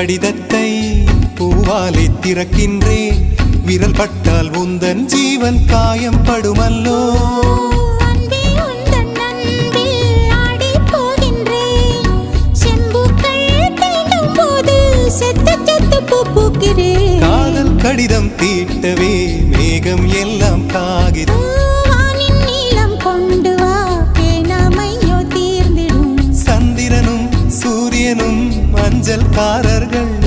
கடிதத்தை பூவாலை திறக்கின்றேன். விரல் பட்டால் உந்தன் ஜீவன் காயம் படுமல்லோ. காதல் கடிதம் தீட்டவே மேகம் எல்லாம் காகிதம். நீளம் கொண்டு வா பேனாமையோ தீர்ந்திடும். சந்திரனும் சூரியனும் மஞ்சள்காரர்கள்.